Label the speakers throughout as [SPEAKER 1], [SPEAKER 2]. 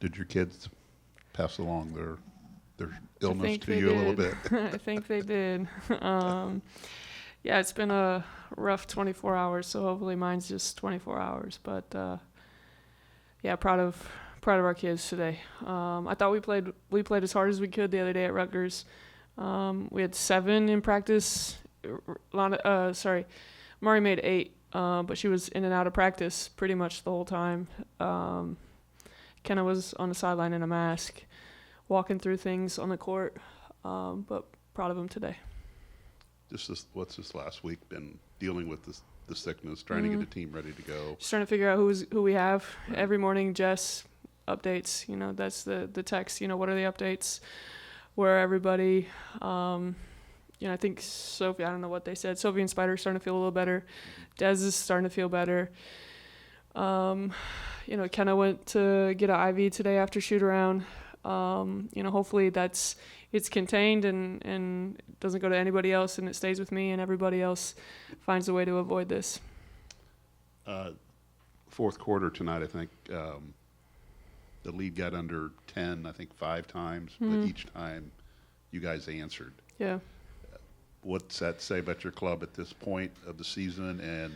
[SPEAKER 1] Did your kids pass along their illness to you
[SPEAKER 2] did.
[SPEAKER 1] a little bit?
[SPEAKER 2] I think they did. Yeah, it's been a rough 24 hours, so hopefully mine's just 24 hours. But yeah, proud of our kids today. I thought we played as hard as we could the other day at Rutgers. We had 7 in practice. Murray made 8, but she was in and out of practice pretty much the whole time. Kenna was on the sideline in a mask, walking through things on the court, but proud of him today.
[SPEAKER 1] What's this last week been dealing with the sickness, trying to get the team ready to go?
[SPEAKER 2] Just trying to figure out who we have.
[SPEAKER 1] Right.
[SPEAKER 2] Every morning, Jess updates. That's the text. What are the updates? Where everybody? I think Sophie. I don't know what they said. Sophie and Spider are starting to feel a little better. Des is starting to feel better. Kenna went to get an IV today after shoot around. Hopefully it's contained and doesn't go to anybody else, and it stays with me, and everybody else finds a way to avoid this.
[SPEAKER 1] Fourth quarter tonight, I think the lead got under 10, I think 5 times, but each time you guys answered.
[SPEAKER 2] Yeah.
[SPEAKER 1] What's that say about your club at this point of the season, and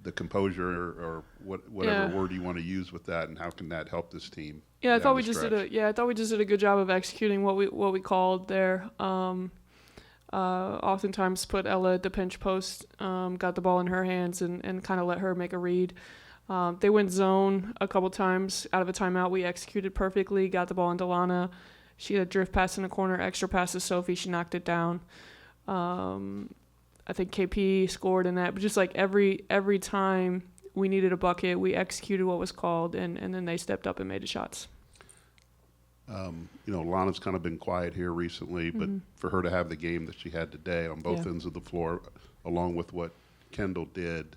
[SPEAKER 1] the composure, or whatever word you want to use with that, and how can that help this team?
[SPEAKER 2] Yeah, I thought we just did a good job of executing what we called there. Oftentimes put Ella at the pinch post, got the ball in her hands and kind of let her make a read. They went zone a couple times out of a timeout. We executed perfectly, got the ball into Lana. She had a drift pass in the corner, extra pass to Sophie. She knocked it down. I think KP scored in that, but just like every time we needed a bucket, we executed what was called, and then they stepped up and made the shots.
[SPEAKER 1] Lana's kind of been quiet here recently, but for her to have the game that she had today on both ends of the floor, along with what Kendall did,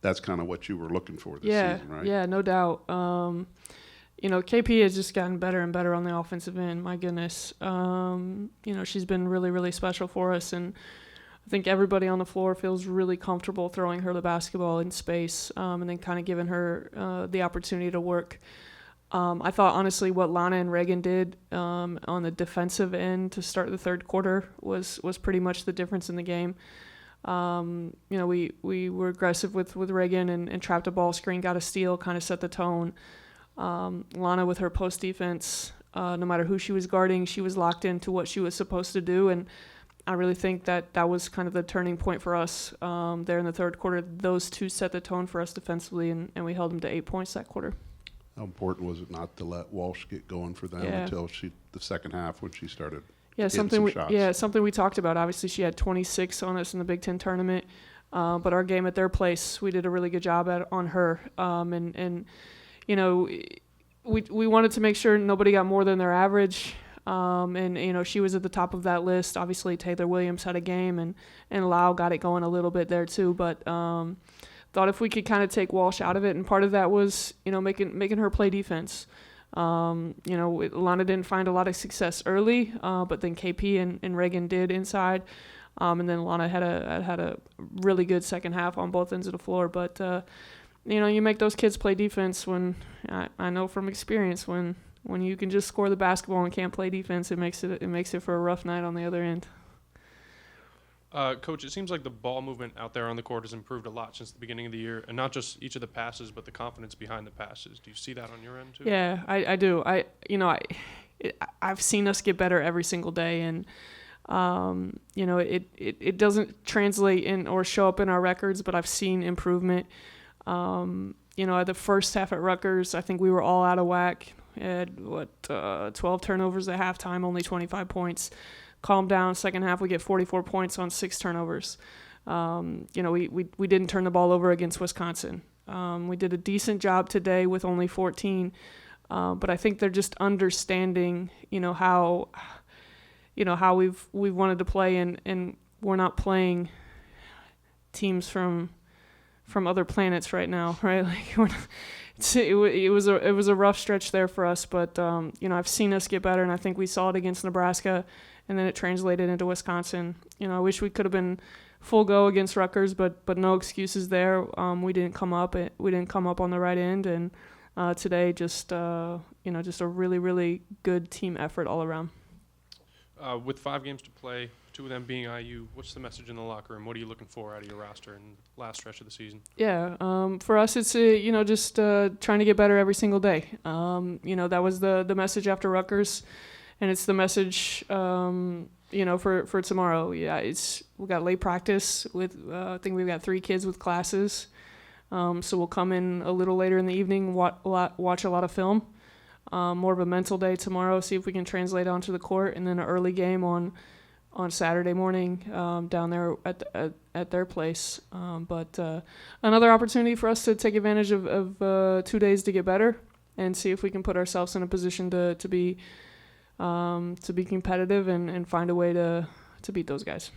[SPEAKER 1] that's kind of what you were looking for this season, right? Yeah,
[SPEAKER 2] no doubt. KP has just gotten better and better on the offensive end. My goodness. She's been really, really special for us, and I think everybody on the floor feels really comfortable throwing her the basketball in space, and then kind of giving her the opportunity to work. I thought, honestly, what Lana and Reagan did on the defensive end to start the third quarter was pretty much the difference in the game. We were aggressive with Reagan and trapped a ball screen, got a steal, kind of set the tone. Lana with her post defense, no matter who she was guarding, she was locked into what she was supposed to do, and I really think that was kind of the turning point for us there in the third quarter. Those two set the tone for us defensively, and we held them to 8 points that quarter.
[SPEAKER 1] How important was it not to let Walsh get going for them until the second half when she started
[SPEAKER 2] something
[SPEAKER 1] shots?
[SPEAKER 2] We talked about. Obviously, she had 26 on us in the Big Ten tournament, but our game at their place, we did a really good job on her, we wanted to make sure nobody got more than their average. She was at the top of that list. Obviously, Taylor Williams had a game, and Lau got it going a little bit there too. But thought if we could kind of take Walsh out of it, and part of that was making her play defense. Lana didn't find a lot of success early, but then KP and Reagan did inside, and then Lana had a really good second half on both ends of the floor. But you make those kids play defense when I know from experience when you can just score the basketball and can't play defense, it makes it for a rough night on the other end.
[SPEAKER 3] Coach, it seems like the ball movement out there on the court has improved a lot since the beginning of the year, and not just each of the passes, but the confidence behind the passes. Do you see that on your end too?
[SPEAKER 2] Yeah, I do. I've seen us get better every single day, and it doesn't translate in or show up in our records, but I've seen improvement. The first half at Rutgers, I think we were all out of whack. We had 12 turnovers at halftime, only 25 points. Calm down. Second half, we get 44 points on 6 turnovers. We didn't turn the ball over against Wisconsin. We did a decent job today with only 14, but I think they're just understanding, how we've wanted to play, and we're not playing teams from other planets right now, right? Like it was a rough stretch there for us, but I've seen us get better, and I think we saw it against Nebraska, and then it translated into Wisconsin. I wish we could have been full go against Rutgers, but no excuses there. We didn't come up on the right end, and today. Just just a really, really good team effort all around.
[SPEAKER 3] With 5 games to play, 2 of them being IU, what's the message in the locker room? What are you looking for out of your roster in the last stretch of the season?
[SPEAKER 2] Yeah, for us, it's just trying to get better every single day. That was the message after Rutgers, and it's the message for tomorrow. Yeah, we got late practice with I think we've got 3 kids with classes, so we'll come in a little later in the evening, watch a lot of film. More of a mental day tomorrow, see if we can translate onto the court, and then an early game on Saturday morning down there at their place. But another opportunity for us to take advantage of 2 days to get better and see if we can put ourselves in a position to be competitive and find a way to beat those guys.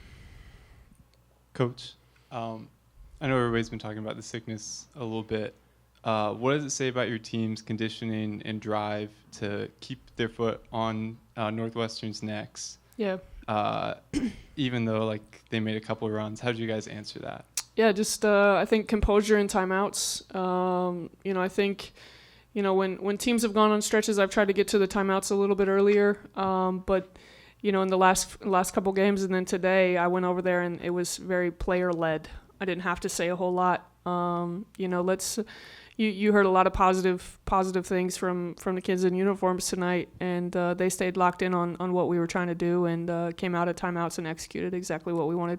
[SPEAKER 4] Coach, I know everybody's been talking about the sickness a little bit. What does it say about your team's conditioning and drive to keep their foot on Northwestern's necks?
[SPEAKER 2] Yeah.
[SPEAKER 4] Even though they made a couple of runs, how did you guys answer that?
[SPEAKER 2] Yeah, just I think composure and timeouts. I think when teams have gone on stretches, I've tried to get to the timeouts a little bit earlier. But in the last couple games, and then today, I went over there and it was very player led. I didn't have to say a whole lot. You heard a lot of positive things from the kids in uniforms tonight, and they stayed locked in on what we were trying to do and came out at timeouts and executed exactly what we wanted.